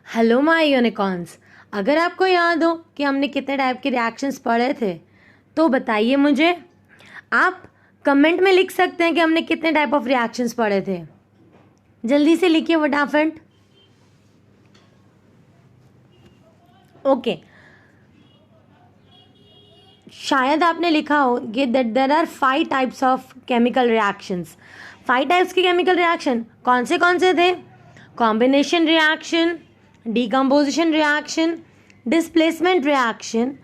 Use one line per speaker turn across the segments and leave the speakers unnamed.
Hello my unicorns. अगर आपको याद हो कि हमने कितने टाइप के रिएक्शंस पढ़े थे तो बताइए मुझे। आप कमेंट में लिख सकते हैं कि हमने कितने टाइप ऑफ रिएक्शंस पढ़े थे। जल्दी से लिखिए फटाफट। ओके, शायद आपने लिखा हो कि that there are 5 types of chemical reactions. 5 types के केमिकल रिएक्शन कौन से थे? Combination reaction, decomposition reaction, displacement reaction,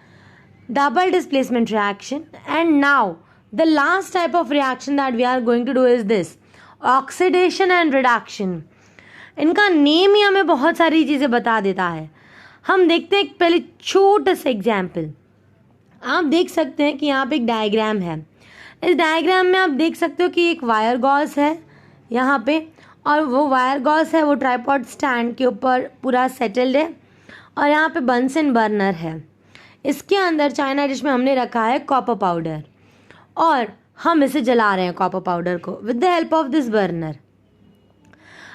double displacement reaction, and now the last type of reaction that we are going to do is this oxidation and reduction. इनका name ही हमें बहुत सारी चीज़ें बता देता है। हम देखते हैं पहले छोटा सा एग्जाम्पल। आप देख सकते हैं कि यहाँ पे एक डायग्राम है। इस डायग्राम में आप देख सकते हो कि एक वायर गॉज है यहाँ पे, और वो वायर गॉज है वो ट्राइपॉड स्टैंड के ऊपर पूरा सेटल्ड है, और यहाँ पे बंसन बर्नर है। इसके अंदर चाइना डिश में हमने रखा है कॉपर पाउडर, और हम इसे जला रहे हैं कॉपर पाउडर को with the help of this burner.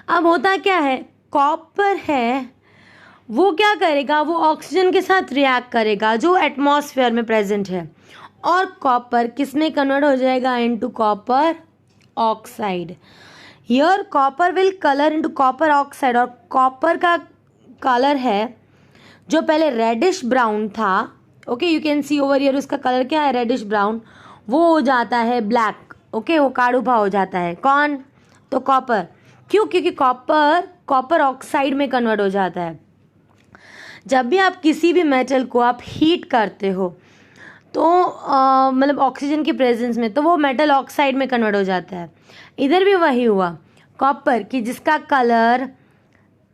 अब होता क्या है, कॉपर है वो क्या करेगा, वो ऑक्सीजन के साथ रिएक्ट करेगा जो एटमॉस्फेयर में प्रेजेंट है, और कॉपर किस में कन्वर्ट हो जाएगा, into copper oxide. Here copper will colour into copper oxide, और कॉपर का कलर है जो पहले रेडिश ब्राउन था। Okay, you can C over here उसका कलर क्या है, रेडिश ब्राउन, वो हो जाता है ब्लैक। ओके, वो काड़ूभा हो जाता है। कौन? तो कॉपर। क्यों? क्योंकि कॉपर ऑक्साइड में कन्वर्ट हो जाता है। जब भी आप किसी भी मेटल को आप हीट करते हो तो मतलब ऑक्सीजन की प्रेजेंस में, तो वो मेटल ऑक्साइड में कन्वर्ट हो जाता है। इधर भी वही हुआ, कॉपर की जिसका कलर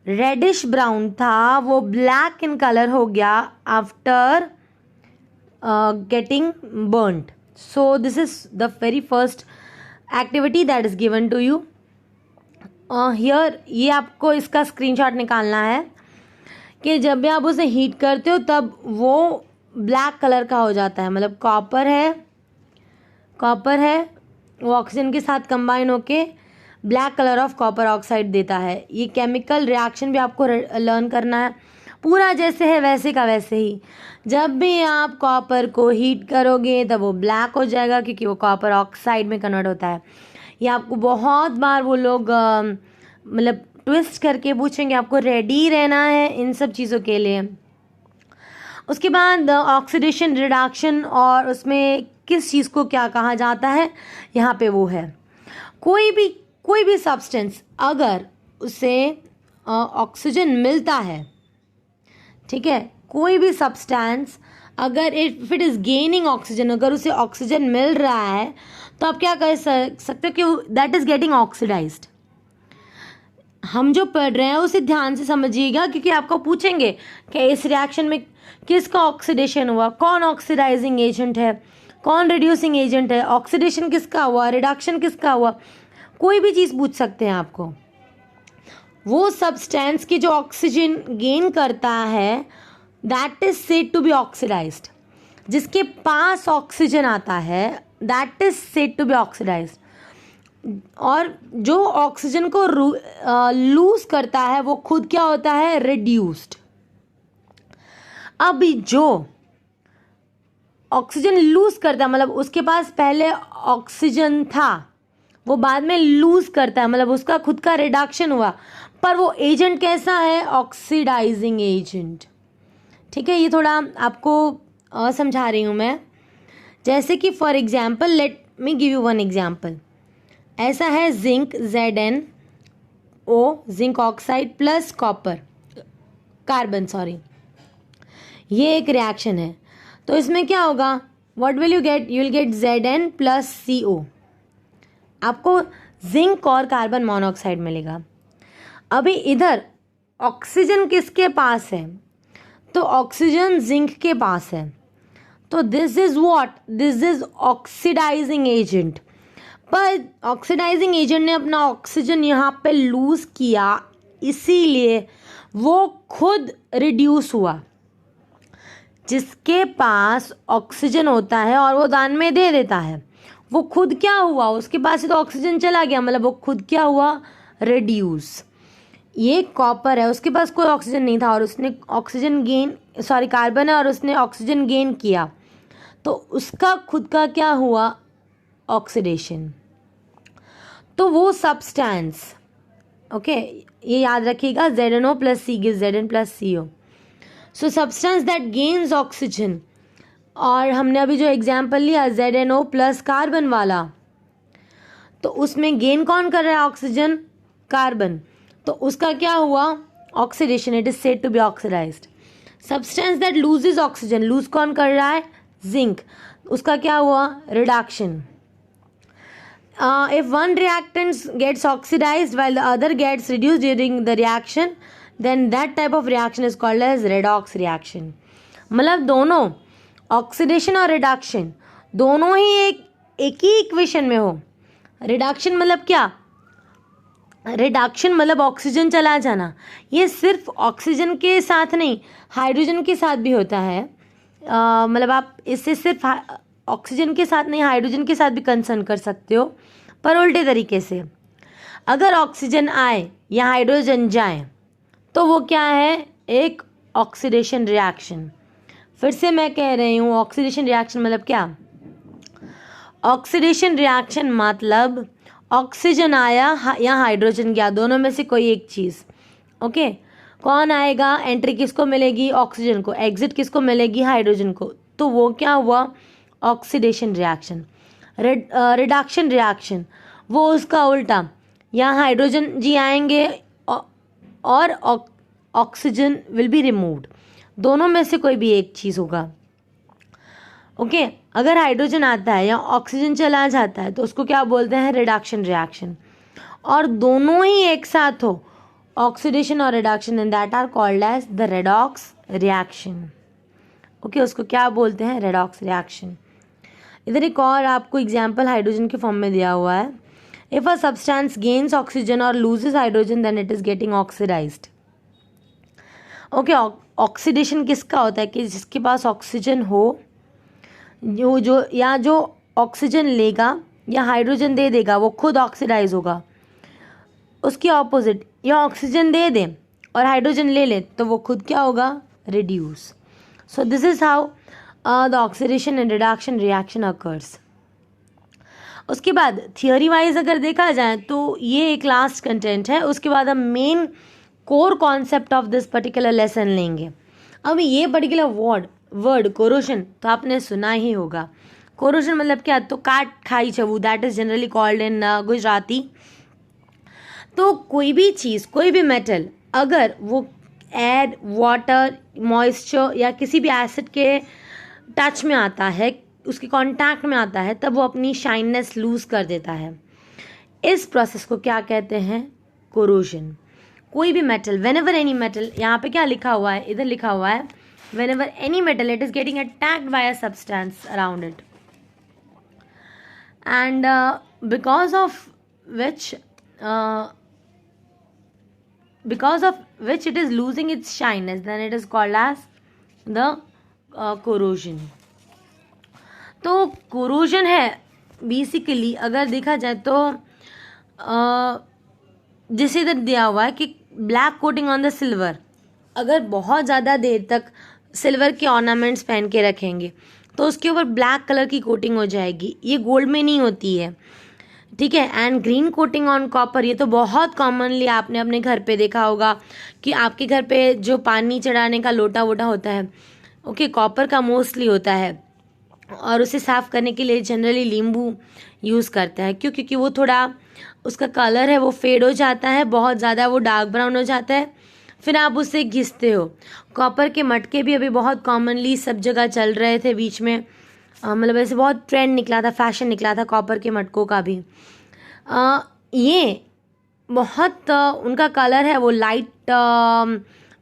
रेडिश ब्राउन था वो ब्लैक इन कलर हो गया after getting burned. So this is the very first activity that is given to you here. ये आपको इसका स्क्रीनशॉट निकालना है कि जब भी आप उसे हीट करते हो तब वो ब्लैक कलर का हो जाता है। मतलब कॉपर है वो ऑक्सीजन के साथ कंबाइन होके black colour of copper oxide देता है। ये केमिकल रिएक्शन भी आपको लर्न करना है, पूरा जैसे है वैसे का वैसे ही। जब भी आप कॉपर को हीट करोगे तब वो ब्लैक हो जाएगा क्योंकि वो कॉपर ऑक्साइड में कन्वर्ट होता है। ये आपको बहुत बार वो लोग मतलब ट्विस्ट करके पूछेंगे, आपको रेडी रहना है इन सब चीज़ों के लिए। उसके बाद ऑक्सीडेशन रिडक्शन, और उसमें किस चीज़ को क्या कहा जाता है यहाँ पे वो है कोई भी सब्सटेंस अगर उसे ऑक्सीजन मिलता है, ठीक है, कोई भी सब्सटेंस अगर if it is gaining oxygen, अगर उसे ऑक्सीजन मिल रहा है तो आप क्या कह सकते हो कि दैट इज़ गेटिंग ऑक्सीडाइज्ड। हम जो पढ़ रहे हैं उसे ध्यान से समझिएगा क्योंकि आपको पूछेंगे कि इस रिएक्शन में किसका ऑक्सीडेशन हुआ, कौन ऑक्सीडाइजिंग एजेंट है, कौन रिड्यूसिंग एजेंट है, ऑक्सीडेशन किसका हुआ, रिडक्शन किसका हुआ, कोई भी चीज़ पूछ सकते हैं आपको। वो सब्सटेंस की जो ऑक्सीजन गेन करता है that is said to be oxidised. जिसके पास ऑक्सीजन आता है that is said to be oxidised. और जो ऑक्सीजन को लूज करता है वो खुद क्या होता है, रिड्यूस्ड। अभी जो ऑक्सीजन लूज करता है मतलब उसके पास पहले ऑक्सीजन था, वो बाद में लूज करता है मतलब उसका खुद का रिडक्शन हुआ, पर वो एजेंट कैसा है, ऑक्सीडाइजिंग एजेंट। ठीक है, ये थोड़ा आपको समझा रही हूँ मैं। जैसे कि for example let me give you one example. ऐसा है zinc ZnO, zinc oxide plus copper carbon, sorry, ये एक रिएक्शन है। तो इसमें क्या होगा, what will you get, you will get Zn plus CO। आपको जिंक और कार्बन मोनोऑक्साइड मिलेगा। अभी इधर ऑक्सीजन किसके पास है, तो ऑक्सीजन जिंक के पास है। तो this is what, this is oxidising agent. पर ऑक्सीडाइजिंग एजेंट ने अपना ऑक्सीजन यहाँ पे लूज किया, इसीलिए वो खुद रिड्यूस हुआ। जिसके पास ऑक्सीजन होता है और वो दान में दे देता है, वो खुद क्या हुआ, उसके पास से तो ऑक्सीजन चला गया, मतलब वो खुद क्या हुआ, रिड्यूस। ये कॉपर है, उसके पास कोई ऑक्सीजन नहीं था और उसने कार्बन है और उसने ऑक्सीजन गेन किया, तो उसका खुद का क्या हुआ, ऑक्सीडेशन। तो वो सब्सटेंस, ओके, ये याद रखिएगा, ZnO plus C gives Zn plus CO। So substance that gains oxygen, और हमने अभी जो एग्जाम्पल लिया ZnO प्लस कार्बन वाला, तो उसमें गेन कौन कर रहा है ऑक्सीजन, कार्बन, तो उसका क्या हुआ, oxidation, it is said to be oxidised. Substance that loses oxygen, lose कौन कर रहा है, जिंक, उसका क्या हुआ, reduction. If one reactant gets oxidized while the other gets reduced during the reaction, then that type of reaction is called as redox reaction। मतलब दोनों oxidation और रिडक्शन दोनों ही एक ही इक्वेशन में हो। रिडक्शन मतलब क्या, रिडक्शन मतलब ऑक्सीजन चला जाना, ये सिर्फ ऑक्सीजन के साथ नहीं, हाइड्रोजन के साथ भी होता है। मतलब आप इससे सिर्फ ऑक्सीजन के साथ नहीं, हाइड्रोजन के साथ भी कंसर्न कर सकते हो, पर उल्टे तरीके से। अगर ऑक्सीजन आए या हाइड्रोजन जाए तो वो क्या है, एक ऑक्सीडेशन रिएक्शन। फिर से मैं कह रही हूँ, ऑक्सीडेशन रिएक्शन मतलब क्या, ऑक्सीडेशन रिएक्शन मतलब ऑक्सीजन आया या हाइड्रोजन गया, दोनों में से कोई एक चीज़, ओके। कौन आएगा, एंट्री किसको मिलेगी, ऑक्सीजन को, एग्जिट किसको मिलेगी, हाइड्रोजन को, तो वो क्या हुआ, ऑक्सीडेशन रिएक्शन। रिडक्शन रिएक्शन वो उसका उल्टा, यहाँ हाइड्रोजन जी आएंगे और ऑक्सीजन विल बी रिमूव्ड, दोनों में से कोई भी एक चीज़ होगा, ओके। अगर हाइड्रोजन आता है या ऑक्सीजन चला जाता है तो उसको क्या बोलते हैं, रिडक्शन रिएक्शन। और दोनों ही एक साथ हो, ऑक्सीडेशन और reduction, and that are called as the redox reaction, okay. उसको क्या बोलते हैं, रेडॉक्स रिएक्शन। इधर एक और आपको एग्जाम्पल हाइड्रोजन के फॉर्म में दिया हुआ है। If a substance gains oxygen और loses hydrogen then it is getting oxidised, okay. Oxidation किसका होता है, कि जिसके पास ऑक्सीजन हो, जो ऑक्सीजन लेगा या हाइड्रोजन दे देगा वो खुद ऑक्सीडाइज होगा। उसकी ऑपोजिट, या ऑक्सीजन दे दे और हाइड्रोजन ले ले तो वो खुद क्या होगा, reduce. So this is how the oxidation and reduction reaction occurs. उसके बाद थियोरी वाइज अगर देखा जाए तो ये एक लास्ट कंटेंट है, उसके बाद हम main core concept of this particular lesson लेंगे। अब ये पर्टिकुलर वर्ड कोरोशन तो आपने सुना ही होगा। कोरोशन मतलब क्या, तो काट खाई छवू, that is generally called in Gujarati. तो कोई भी चीज़, कोई भी मेटल अगर वो एयर, वाटर, मॉइस्चर या किसी भी एसिड के टच में आता है, उसके कांटेक्ट में आता है, तब वो अपनी शाइननेस लूज कर देता है। इस प्रोसेस को क्या कहते हैं, कोरोजन। कोई भी मेटल, व्हेनेवर एनी मेटल, यहाँ पे क्या लिखा हुआ है, इधर लिखा हुआ है whenever any metal it is getting attacked by a substance around it, and because of which it is losing its shyness, then it is called as the corrosion। तो corrosion है बेसिकली, अगर देखा जाए तो जैसे इधर दिया हुआ है कि black coating on the silver, अगर बहुत ज़्यादा देर तक सिल्वर के ऑर्नामेंट्स पहन के रखेंगे तो उसके ऊपर ब्लैक कलर की कोटिंग हो जाएगी, ये गोल्ड में नहीं होती है, ठीक है। And green coating on copper, ये तो बहुत कॉमनली आपने अपने घर पे देखा होगा कि आपके घर पे जो पानी चढ़ाने का लोटा वोटा होता है, ओके, कॉपर का मोस्टली होता है, और उसे साफ़ करने के लिए जनरली नींबू यूज़ करता है, क्यों, क्योंकि वो थोड़ा उसका कलर है वो फेड हो जाता है, बहुत ज़्यादा वो डार्क ब्राउन हो जाता है, फिर आप उससे घिसते हो। कॉपर के मटके भी अभी बहुत कॉमनली सब जगह चल रहे थे बीच में, मतलब ऐसे बहुत ट्रेंड निकला था, फैशन निकला था कॉपर के मटकों का भी। ये बहुत उनका कलर है वो लाइट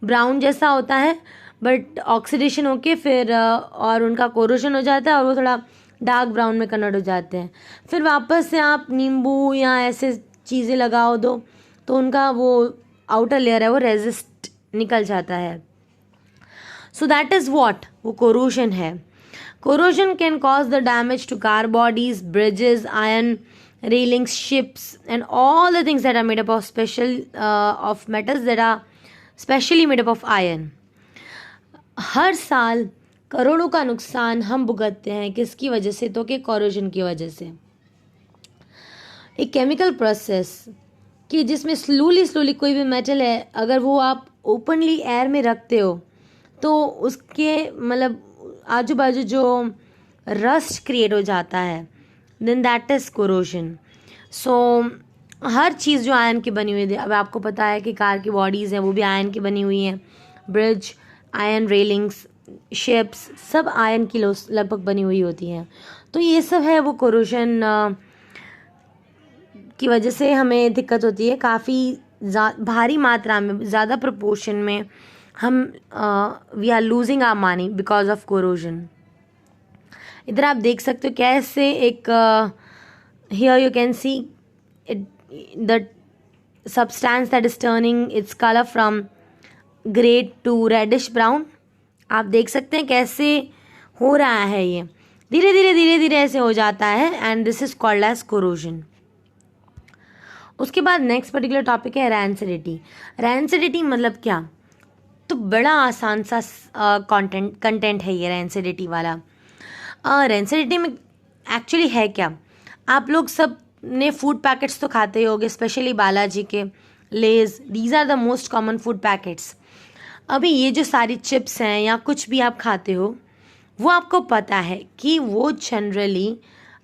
ब्राउन जैसा होता है, बट ऑक्सीडेशन होके फिर और उनका कोरोजन हो जाता है और वो थोड़ा डार्क ब्राउन में कन्वर्ट हो जाते हैं। फिर वापस से आप नींबू या ऐसे चीज़ें लगाओ दो तो उनका वो आउटर लेयर है वो रेजिस्ट निकल जाता है। सो दैट इज़ व्हाट, वो कोरोजन है। Corrosion can cause the damage to car bodies, bridges, iron railings, ships, and all the things that are made up of of metals that are specially made up of iron. हर साल करोड़ों का नुकसान हम भुगतते हैं, किसकी वजह से? तो कि कोरोजन की वजह से। एक केमिकल प्रोसेस कि जिसमें स्लोली कोई भी मेटल है, अगर वो आप ओपनली एयर में रखते हो तो उसके मतलब आजू बाजू जो रस्ट क्रिएट हो जाता है, देन दैट इज़ कोरोजन। सो हर चीज़ जो आयरन की बनी हुई है, अब आपको पता है कि कार की बॉडीज़ हैं वो भी आयरन की बनी हुई हैं, ब्रिज, आयरन रेलिंग्स, शिप्स, सब आयरन की लगभग बनी हुई होती हैं। तो ये सब है वो कोरोजन की वजह से हमें दिक्कत होती है, काफ़ी भारी मात्रा में, ज़्यादा प्रोपोर्शन में हम we are losing our money because of corrosion. इधर आप देख सकते हो कैसे एक here you can see the substance that is turning its colour from grey to reddish brown. आप देख सकते हैं कैसे हो रहा है, ये धीरे धीरे ऐसे हो जाता है, and this is called as corrosion. उसके बाद नेक्स्ट पर्टिकुलर टॉपिक है रैंसिडिटी। रैंसिडिटी मतलब क्या? तो बड़ा आसान सा कंटेंट है ये रैंसिडिटी वाला। रैंसिडिटी में एक्चुअली है क्या? आप लोग सब ने फूड पैकेट्स तो खाते ही होंगे, स्पेशली बालाजी के, Lay's, these are the most common food packets. अभी ये जो सारी चिप्स हैं या कुछ भी आप खाते हो, वो आपको पता है कि वो जनरली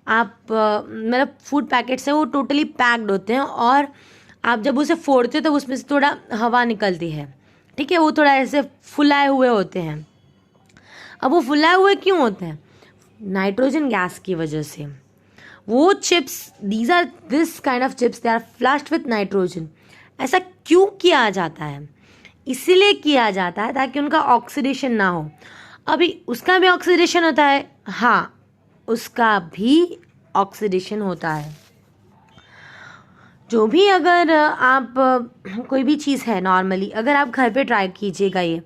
आप मतलब फूड पैकेट्स हैं वो टोटली पैक्ड होते हैं, और आप जब उसे फोड़ते हो तो उसमें से थोड़ा हवा निकलती है, ठीक है, वो थोड़ा ऐसे फुलाए हुए होते हैं। अब वो फुलाए हुए क्यों होते हैं? नाइट्रोजन गैस की वजह से। वो chips, these are this kind of chips, they are flushed with nitrogen. ऐसा क्यों किया जाता है? इसीलिए किया जाता है ताकि उनका ऑक्सीडेशन ना हो। अभी उसका भी ऑक्सीडेशन होता है, हाँ उसका भी ऑक्सीडेशन होता है। जो भी अगर आप कोई भी चीज़ है, नॉर्मली अगर आप घर पे ट्राई कीजिएगा, ये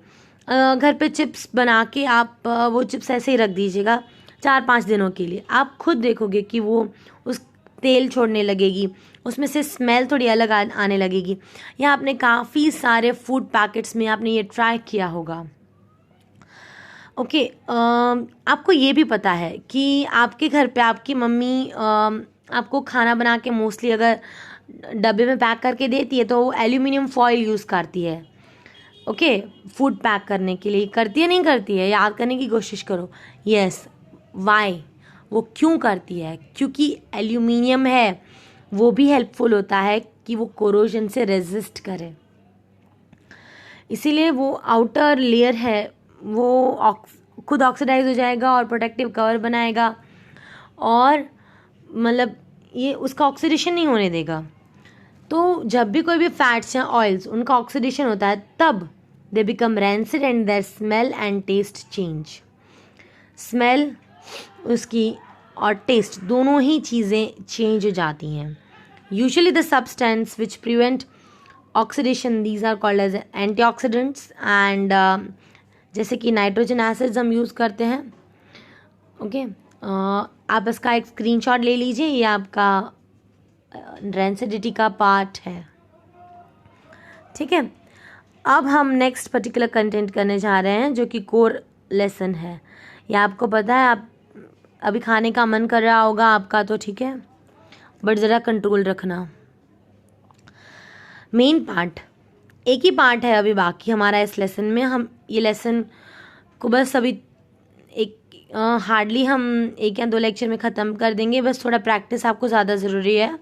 घर पे चिप्स बना के आप वो चिप्स ऐसे ही रख दीजिएगा 4-5 दिनों के लिए, आप खुद देखोगे कि वो उस तेल छोड़ने लगेगी, उसमें से स्मेल थोड़ी अलग आने लगेगी। या आपने काफ़ी सारे फूड पैकेट्स में आपने ये ट्राई किया होगा। ओके, आपको ये भी पता है कि आपके घर पे आपकी मम्मी आपको खाना बना के मोस्टली अगर डब्बे में पैक करके देती है तो वो एल्यूमिनियम फॉइल यूज़ करती है। ओके, फूड पैक करने के लिए करती है, नहीं करती है? याद करने की कोशिश करो। Yes, why? वो क्यों करती है? क्योंकि एल्यूमिनियम है, वो भी हेल्पफुल होता है कि वो कोरोजन से रेजिस्ट करे। इसीलिए वो आउटर लेयर है वो खुद ऑक्सीडाइज हो जाएगा और प्रोटेक्टिव कवर बनाएगा, और मतलब ये उसका ऑक्सीडेशन नहीं होने देगा। तो जब भी कोई भी फैट्स या ऑयल्स उनका ऑक्सीडेशन होता है, तब they become rancid and their smell and taste change. Smell उसकी और टेस्ट दोनों ही चीज़ें चेंज हो जाती हैं। Usually the substance which prevent oxidation, these are called as antioxidants, and जैसे कि नाइट्रोजन एसिड्स हम यूज़ करते हैं। ओके, आप इसका एक स्क्रीनशॉट ले लीजिए, ये आपका रैंसिडिटी का पार्ट है, ठीक है। अब हम नेक्स्ट पर्टिकुलर कंटेंट करने जा रहे हैं जो कि कोर लेसन है। ये आपको पता है, आप अभी खाने का मन कर रहा होगा आपका, तो ठीक है, बट ज़रा कंट्रोल रखना। मेन पार्ट, एक ही पार्ट है अभी बाकी हमारा इस लेसन में। हम ये लेसन को बस अभी एक हार्डली हम 1 या 2 लेक्चर में ख़त्म कर देंगे। बस थोड़ा प्रैक्टिस आपको ज़्यादा ज़रूरी है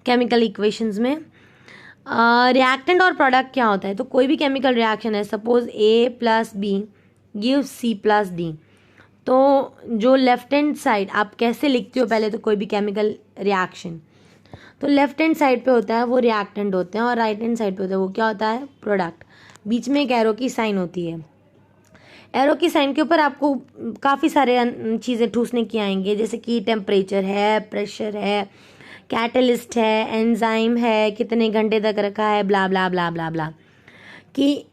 केमिकल इक्वेशंस में। रिएक्टेंट और प्रोडक्ट क्या होता है? तो कोई भी केमिकल रिएक्शन है, suppose A + B gives C + D, तो जो लेफ्ट हैंड साइड आप कैसे लिखते हो पहले, तो कोई भी केमिकल रिएक्शन, तो लेफ्ट हैंड साइड पे होता है वो रिएक्टेंट होते हैं, और राइट हैंड साइड पे होता है वो क्या होता है? प्रोडक्ट। बीच में एक एरो की साइन होती है। एरो की साइन के ऊपर आपको काफ़ी सारे चीज़ें ठूसने की आएंगे, जैसे कि टेम्परेचर है, प्रेशर है, कैटलिस्ट है, एंजाइम है, कितने घंटे तक रखा है, ब्ला ब्ला ब्ला ब्ला ब्ला, कि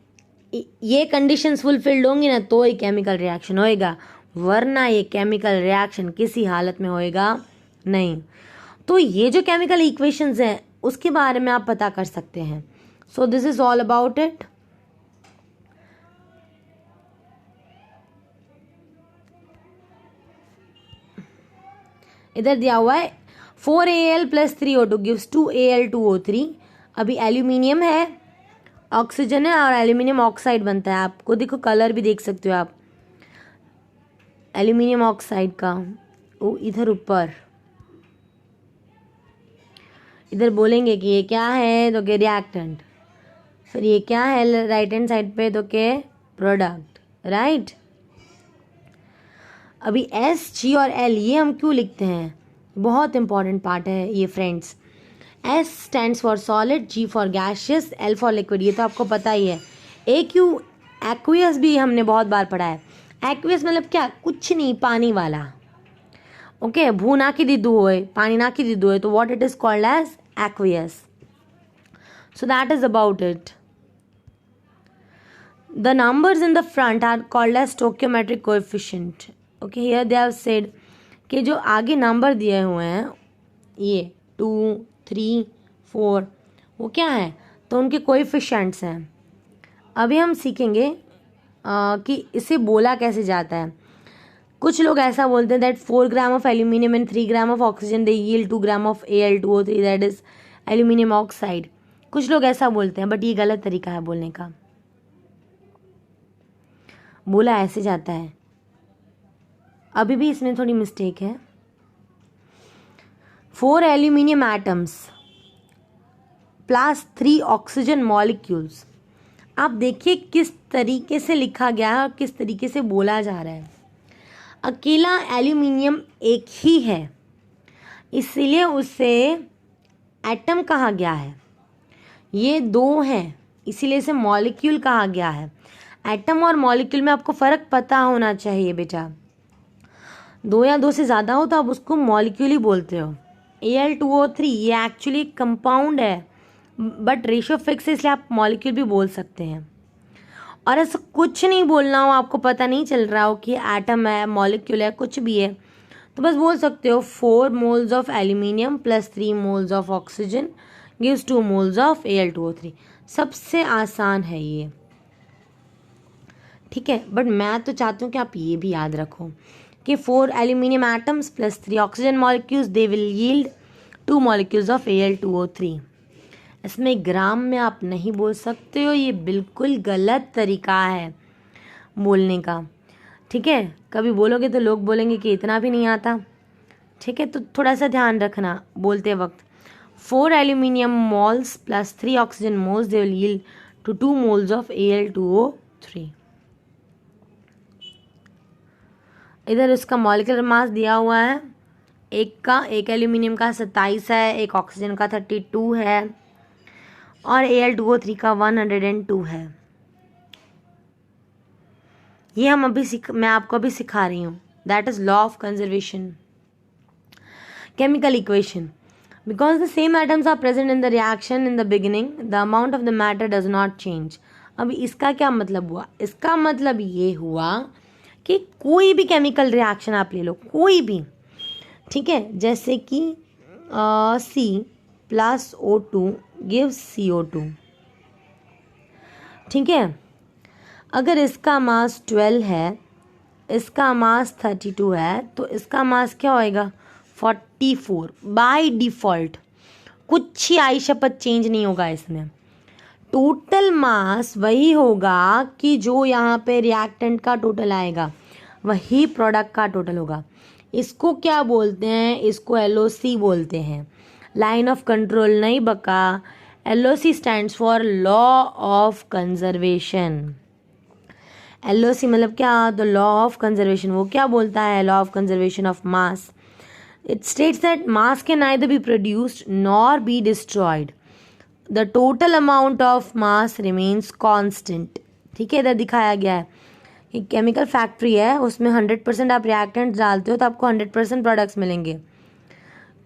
ये कंडीशंस फुलफिल्ड होंगी ना तो ये केमिकल रिएक्शन होएगा, वरना ये केमिकल रिएक्शन किसी हालत में होएगा नहीं। तो ये जो केमिकल इक्वेशंस हैं उसके बारे में आप पता कर सकते हैं. सो this is all about it. इधर दिया हुआ है 4Al + 3O2 गिव्स 2Al2O3. अभी एल्यूमिनियम है, ऑक्सीजन है और एल्यूमिनियम ऑक्साइड बनता है. आपको देखो कलर भी देख सकते हो आप एल्यूमिनियम ऑक्साइड का. वो इधर ऊपर इधर बोलेंगे कि ये क्या है तो के रिएक्टेंट, फिर ये क्या है राइट हैंड साइड पे तो के प्रोडक्ट. राइट. अभी S, G और L ये हम क्यों लिखते हैं, बहुत इंपॉर्टेंट पार्ट है ये friends. S stands for solid, G for gaseous, L for liquid. ये तो आपको पता ही है. AQ एक्वियस भी हमने बहुत बार पढ़ा है. एक्वियस मतलब क्या, कुछ नहीं, पानी वाला. ओके, भू ना की दिदू होए, पानी ना की दिदू होए, तो what it is called as aqueous. So that is about it. The numbers in the front are called as stoichiometric coefficient. Okay, here they have said कि जो आगे नंबर दिए हुए हैं ये 2, 3, 4 वो क्या है, तो उनके कोएफिशिएंट्स हैं. अभी हम सीखेंगे कि इसे बोला कैसे जाता है. कुछ लोग ऐसा बोलते हैं that 4 gram of aluminium and 3 gram of oxygen they yield 2 gram of Al2O3 that is aluminium oxide. कुछ लोग ऐसा बोलते हैं बट ये गलत तरीका है बोलने का. बोला ऐसे जाता है. अभी भी इसमें थोड़ी मिस्टेक है. 4 aluminium atoms plus 3 oxygen molecules. आप देखिए किस तरीके से लिखा गया है और किस तरीके से बोला जा रहा है. अकेला एल्यूमिनियम एक ही है इसीलिए उसे एटम कहा गया है. ये 2 हैं इसीलिए इसे मॉलिक्यूल कहा गया है. एटम और मॉलिक्यूल में आपको फ़र्क पता होना चाहिए बेटा. 2 या 2 से ज़्यादा हो तो आप उसको मॉलिक्यूल ही बोलते हो. Al2O3 ये एक्चुअली कंपाउंड है बट रेशियो फिक्स है इसलिए आप मॉलिक्यूल भी बोल सकते हैं. और ऐसा कुछ नहीं बोलना हो, आपको पता नहीं चल रहा हो कि एटम है, मॉलिक्यूल है, कुछ भी है, तो बस बोल सकते हो 4 moles of aluminium plus 3 moles of oxygen gives 2 moles of Al2O3. सबसे आसान है ये. ठीक है, बट मैं तो चाहती हूँ कि आप ये भी याद रखो कि 4 aluminium atoms plus 3 oxygen molecules they will yield 2 molecules of Al2O3. इसमें ग्राम में आप नहीं बोल सकते हो, ये बिल्कुल गलत तरीका है बोलने का. ठीक है, कभी बोलोगे तो लोग बोलेंगे कि इतना भी नहीं आता. ठीक है, तो थोड़ा सा ध्यान रखना बोलते वक्त. 4 aluminium moles plus 3 oxygen moles they will yield to 2 moles of Al2O3. इधर उसका मॉलिक्यूलर मास दिया हुआ है. एक एल्यूमिनियम का 27 है, एक ऑक्सीजन का 32 है और Al2O3 का 102 है. ये हम मैं आपको अभी सिखा रही हूँ. That is law of conservation. Chemical equation. Because the same atoms are present in the reaction in the beginning the amount of the matter does not change. अभी इसका क्या मतलब हुआ, इसका मतलब ये हुआ कि कोई भी केमिकल रिएक्शन आप ले लो, कोई भी. ठीक है, जैसे कि C plus O2 gives CO2. ठीक है, अगर इसका मास 12 है, इसका मास 32 है, तो इसका मास क्या होएगा 44 बाय डिफ़ॉल्ट. कुछ ही आई शपथ चेंज नहीं होगा इसमें. टोटल मास वही होगा कि जो यहाँ पे रिएक्टेंट का टोटल आएगा वही प्रोडक्ट का टोटल होगा. इसको क्या बोलते हैं, इसको LOC बोलते हैं, लाइन ऑफ कंट्रोल नहीं बका. LOC stands for law of conservation. LOC मतलब क्या, द लॉ ऑफ कंजर्वेशन. वो क्या बोलता है, law of conservation of mass. It states that mass can neither be produced nor be destroyed. The total amount of mass remains constant. ठीक है, इधर दिखाया गया है कि केमिकल फैक्ट्री है, उसमें 100% आप रिएक्टेंट डालते हो तो आपको 100% प्रोडक्ट्स मिलेंगे.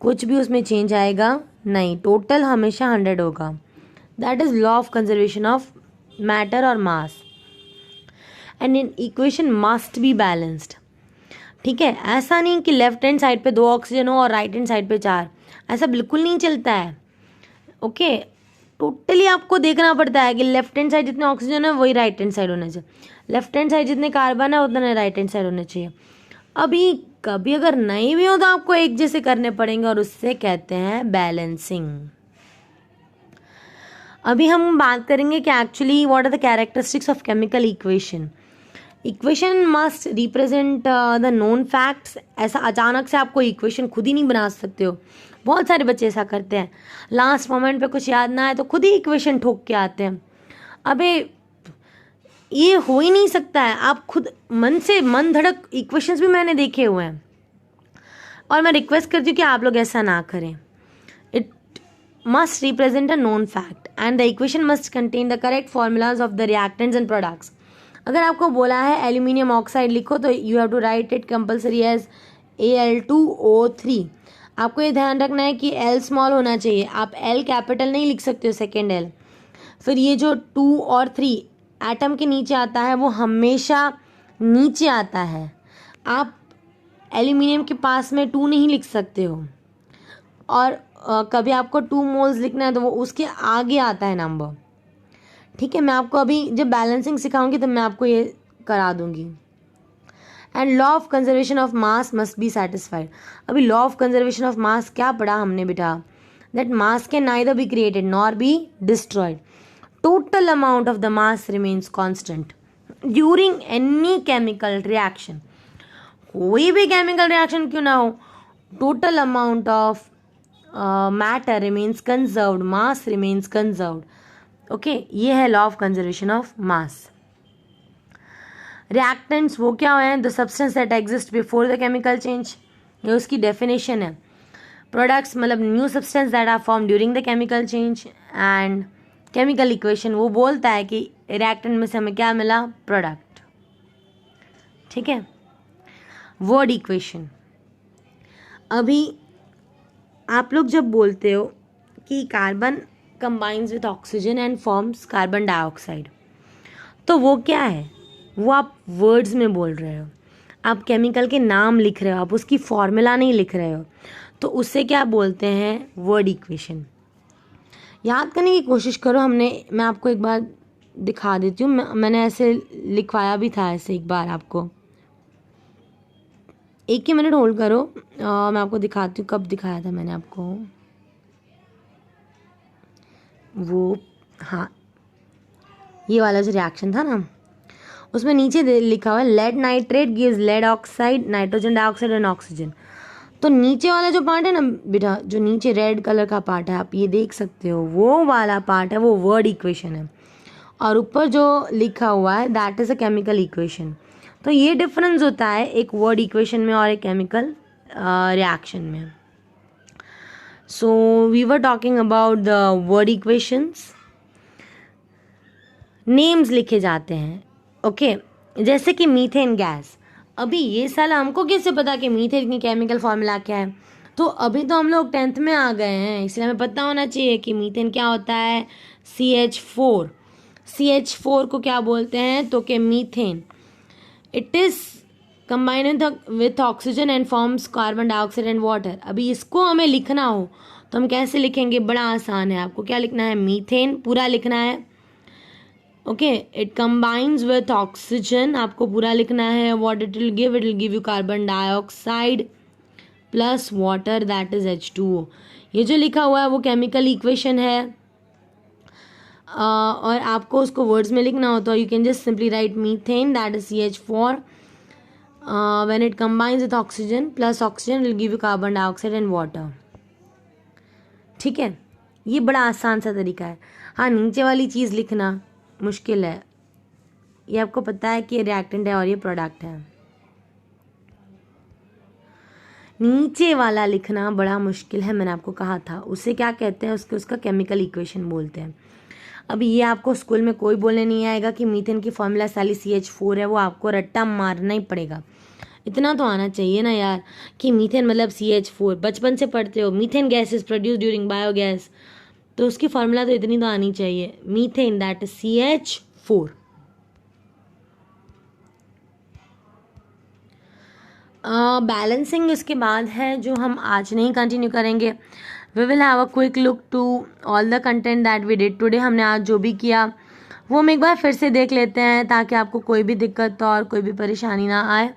कुछ भी उसमें चेंज आएगा नहीं, टोटल हमेशा 100 होगा. That is law of conservation of matter और mass. And in equation must be balanced. ठीक है, ऐसा नहीं कि लेफ्ट हैंड साइड पे 2 ऑक्सीजन हो और राइट हैंड साइड पे 4, ऐसा बिल्कुल नहीं चलता है। ओके, टोटली आपको देखना पड़ता है कि लेफ्ट हैंड साइड जितने ऑक्सीजन है वही राइट हैंड साइड होना चाहिए, लेफ्ट हैंड साइड जितने कार्बन है उतने राइट हैंड साइड होना चाहिए। अभी कभी अगर नहीं भी हो तो आपको एक जैसे करने पड़ेंगे और उससे कहते हैं बैलेंसिंग। अभी हम बात करेंगे कि actually what are the characteristics of chemical equation. Equation must represent the known facts. ऐसा अचानक से आपको इक्वेशन खुद ही नहीं बना सकते हो, बहुत सारे बच्चे ऐसा करते हैं, लास्ट मोमेंट पे कुछ याद ना आए तो खुद ही इक्वेशन ठोक के आते हैं। अबे ये हो ही नहीं सकता है, आप खुद मन से मन धड़क इक्वेशंस भी मैंने देखे हुए हैं, और मैं रिक्वेस्ट करती हूँ कि आप लोग ऐसा ना करें। It must represent a known fact and the equation must contain the correct formulas of the reactants and products. अगर आपको बोला है एल्यूमिनियम ऑक्साइड लिखो तो you have to write it compulsory as Al2O3। आपको ये ध्यान रखना है कि L स्मॉल होना चाहिए, आप L कैपिटल नहीं लिख सकते हो, सेकेंड L। फिर ये जो 2 और 3 एटम के नीचे आता है वो हमेशा नीचे आता है, आप एल्यूमिनियम के पास में 2 नहीं लिख सकते हो। और कभी आपको 2 मोल्स लिखना है तो वो उसके आगे आता है नंबर। ठीक है, मैं आपको अभी जब बैलेंसिंग सिखाऊंगी तो मैं आपको ये करा दूंगी। And law of conservation of mass must be satisfied. अभी law of conservation of mass क्या पढ़ा हमने बेटा, that mass can neither be created nor be destroyed, total amount of the mass remains constant during any chemical reaction. कोई भी chemical reaction क्यों ना हो, total amount of matter remains conserved, mass remains conserved. Okay, ये है law of conservation of mass. Reactants वो क्या है, the substance that exist before the chemical change, ये उसकी डेफिनेशन है। प्रोडक्ट्स मतलब new substance that are form during the chemical change. And chemical equation वो बोलता है कि रिएक्टेंट में से हमें क्या मिला, प्रोडक्ट। ठीक है, वर्ड इक्वेशन। अभी आप लोग जब बोलते हो कि carbon combines with oxygen and forms carbon dioxide, तो वो क्या है, वो आप वर्ड्स में बोल रहे हो, आप केमिकल के नाम लिख रहे हो, आप उसकी फॉर्मूला नहीं लिख रहे हो, तो उससे क्या बोलते हैं, वर्ड इक्वेशन। याद करने की कोशिश करो, मैं आपको एक बार दिखा देती हूँ, मैंने ऐसे लिखवाया भी था ऐसे एक बार आपको। एक ही मिनट होल्ड करो, मैं आपको दिखाती हूँ कब दिखाया था मैंने आपको वो। हाँ, ये वाला जो रिएक्शन था ना, उसमें नीचे लिखा हुआ है lead nitrate gives lead oxide, nitrogen dioxide and oxygen. तो नीचे वाला जो पार्ट है ना बेटा, जो नीचे रेड कलर का पार्ट है, आप ये देख सकते हो, वो वाला पार्ट है वो वर्ड इक्वेशन है, और ऊपर जो लिखा हुआ है that is a chemical equation. तो ये डिफरेंस होता है एक वर्ड इक्वेशन में और एक केमिकल रिएक्शन में। So we were talking about the word equations. Names लिखे जाते हैं, ओके, जैसे कि मीथेन गैस। अभी ये साला हमको कैसे पता कि मीथेन की केमिकल फॉर्मूला क्या है, तो अभी तो हम लोग 10th में आ गए हैं, इसलिए हमें पता होना चाहिए कि मीथेन क्या होता है, CH4। CH4 को क्या बोलते हैं, तो कि methane, it is combined with oxygen and forms carbon dioxide and water. अभी इसको हमें लिखना हो तो हम कैसे लिखेंगे, बड़ा आसान है, आपको क्या लिखना है, मीथेन पूरा लिखना है। Okay, it combines with oxygen, आपको पूरा लिखना है। What it will give you carbon dioxide plus water that is H2O। ये जो लिखा हुआ है वो केमिकल इक्वेशन है, और आपको उसको वर्ड्स में लिखना हो तो you can just simply write methane that is CH4 when it combines with oxygen plus oxygen will give you carbon dioxide and water. ठीक है, ये बड़ा आसान सा तरीका है। हाँ, नीचे वाली चीज़ लिखना मुश्किल है, ये आपको पता है कि ये रिएक्टेंट है और ये प्रोडक्ट है, नीचे वाला लिखना बड़ा मुश्किल है, मैंने आपको कहा था। उसे क्या कहते हैं, उसका केमिकल इक्वेशन बोलते हैं। अभी ये आपको स्कूल में कोई बोलने नहीं आएगा कि मीथेन की फॉर्मूला साली CH4 है, वो आपको रट्टा मारना ही पड़ेगा। इतना तो आना चाहिए ना यार कि मीथेन मतलब CH4, बचपन से पढ़ते हो, methane gas is produce during biogas, तो उसकी फॉर्मूला तो इतनी तो आनी चाहिए, methane that is CH4। Balancing इसके बाद है जो हम आज नहीं कंटिन्यू करेंगे. We will have a quick look to all the content that we did today. हमने आज जो भी किया वो हम एक बार फिर से देख लेते हैं ताकि आपको कोई भी दिक्कत और कोई भी परेशानी ना आए.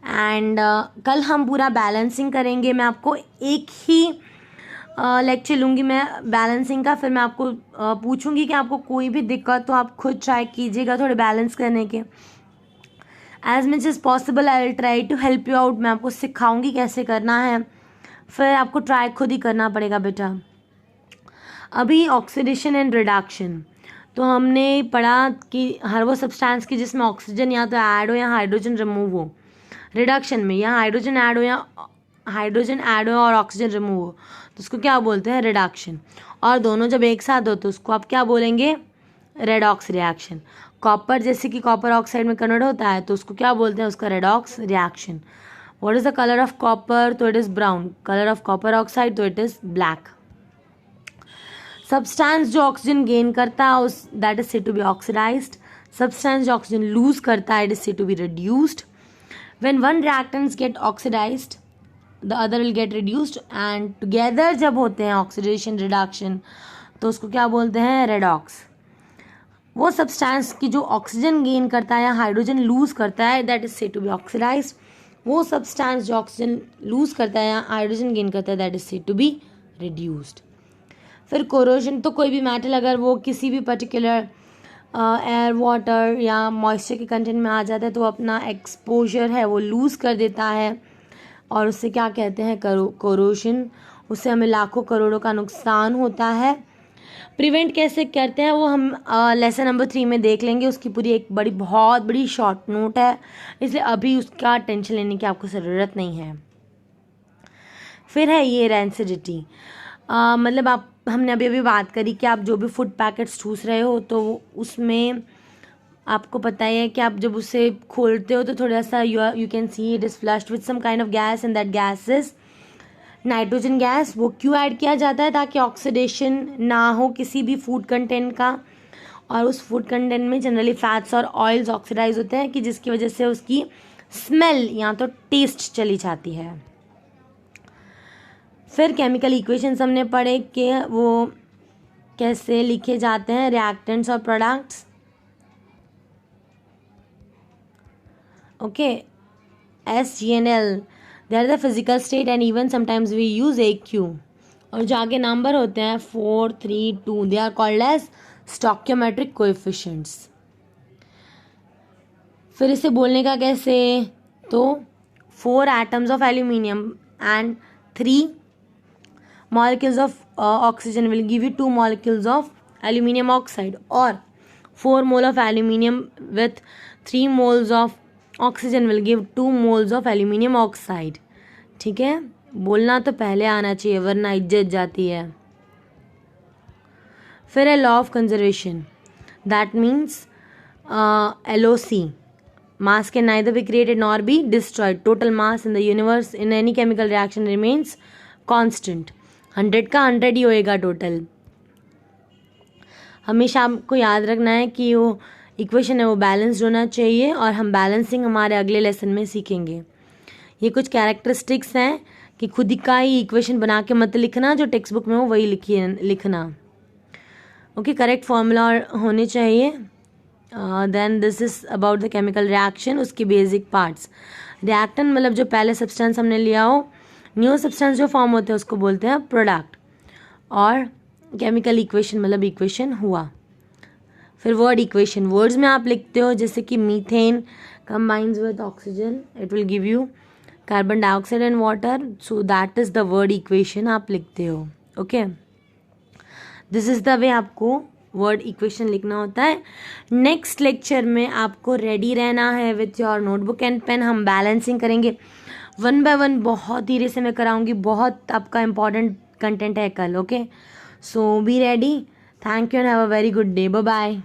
एंड कल हम पूरा बैलेंसिंग करेंगे. मैं आपको एक ही लेक्चर लूँगी मैं बैलेंसिंग का. फिर मैं आपको पूछूंगी कि आपको कोई भी दिक्कत तो आप खुद ट्राई कीजिएगा थोड़े बैलेंस करने के. As much as possible I will try to help you out. मैं आपको सिखाऊंगी कैसे करना है, फिर आपको ट्राई खुद ही करना पड़ेगा बेटा. अभी ऑक्सीडेशन एंड रिडक्शन तो हमने पढ़ा कि हर वो सब्सटेंस की जिसमें ऑक्सीजन या तो ऐड हो या हाइड्रोजन रिमूव हो. रिडक्शन में या हाइड्रोजन ऐड हो और ऑक्सीजन रिमूव हो तो उसको क्या बोलते हैं, रिडक्शन. और दोनों जब एक साथ हो तो उसको आप क्या बोलेंगे, रेडॉक्स रिएक्शन. कॉपर जैसे कि कॉपर ऑक्साइड में कन्वर्ट होता है तो उसको क्या बोलते हैं, उसका redox reaction. What is the colour of copper, तो it is brown. Colour of copper oxide तो इट इज ब्लैक. सब्सटेंस जो ऑक्सीजन गेन करता है उस that is said to be oxidised. Substance जो ऑक्सीजन लूज करता है it is said to be reduced. When one reactants get oxidised the other will get reduced and together जब होते हैं ऑक्सीडेशन रिडक्शन तो उसको क्या बोलते हैं, रेडॉक्स. वो सब्सटेंस की जो ऑक्सीजन गेन करता है या हाइड्रोजन लूज करता है that is said to be oxidised. वो सब्सटेंस जो ऑक्सीजन लूज करता है या हाइड्रोजन गेन करता है that is said to be reduced. फिर कोरोजन तो कोई भी मेटल अगर वो किसी भी पर्टिकुलर एयर वाटर या मॉइस्चर के कंटेंट में आ जाता है तो अपना एक्सपोजर है वो लूज़ कर देता है और उससे क्या कहते हैं, कोरोजन. उससे हमें लाखों करोड़ों का नुकसान होता है. प्रिवेंट कैसे करते हैं वो हम लेसन नंबर 3 में देख लेंगे. उसकी पूरी एक बहुत बड़ी शॉर्ट नोट है इसलिए अभी उसका टेंशन लेने की आपको ज़रूरत नहीं है. फिर है ये रेंसिडिटी. मतलब हमने अभी बात करी कि आप जो भी फूड पैकेट्स ठूस रहे हो तो उसमें आपको पता ही है कि आप जब उसे खोलते हो तो थोड़ा सा you can see it is flushed with some kind of gas and that gas is nitrogen gas. वो क्यों ऐड किया जाता है, ताकि ऑक्सीडेशन ना हो किसी भी फूड कंटेंट का. और उस फूड कंटेंट में जनरली फैट्स और ऑयल्स ऑक्सीडाइज होते हैं कि जिसकी वजह से उसकी स्मेल या तो टेस्ट चली जाती है. फिर केमिकल इक्वेशंस हमने पढ़े कि वो कैसे लिखे जाते हैं, रिएक्टेंट्स और products. Okay, SgNl they are the physical state and even sometimes we use AQ. और जो आगे नंबर होते हैं 4, 3, 2 they are called as stoichiometric coefficients. फिर इसे बोलने का कैसे, तो 4 atoms of aluminium and 3 molecules of oxygen will give you 2 molecules of aluminium oxide or 4 mole of aluminium with 3 moles of oxygen will give 2 moles of aluminium oxide. ठीक है, बोलना तो पहले आना चाहिए वरना इज्जत जाती है. फिर है law of conservation that means LOC. Mass can neither be created nor be destroyed. Total mass in the universe in any chemical reaction remains constant. 100 का 100 ही होएगा टोटल. हमेशा आपको याद रखना है कि वो इक्वेशन है वो बैलेंस्ड होना चाहिए और हम बैलेंसिंग हमारे अगले लेसन में सीखेंगे. ये कुछ कैरेक्टरिस्टिक्स हैं कि खुद का ही इक्वेशन बना के मत लिखना, जो टेक्स्ट बुक में हो वही लिखना. ओके, करेक्ट फॉर्मूला होने चाहिए. Then this is about the chemical reaction. उसके बेसिक पार्ट्स, रिएक्टेंट मतलब जो पहले सब्सटेंस हमने लिया हो, न्यू सब्सटेंस जो फॉर्म होते हैं उसको बोलते हैं प्रोडक्ट. और केमिकल इक्वेशन मतलब इक्वेशन हुआ. फिर वर्ड इक्वेशन, वर्ड्स में आप लिखते हो जैसे कि methane combines with oxygen it will give you carbon dioxide and water, so that is the word equation आप लिखते हो. Okay, this is the way आपको वर्ड इक्वेशन लिखना होता है. नेक्स्ट लेक्चर में आपको रेडी रहना है with your notebook and pen. हम बैलेंसिंग करेंगे 1 by 1, बहुत धीरे से मैं कराऊंगी, बहुत आपका इम्पॉर्टेंट कंटेंट है कल. Okay, so be ready. Thank you and have a very good day. Bye bye.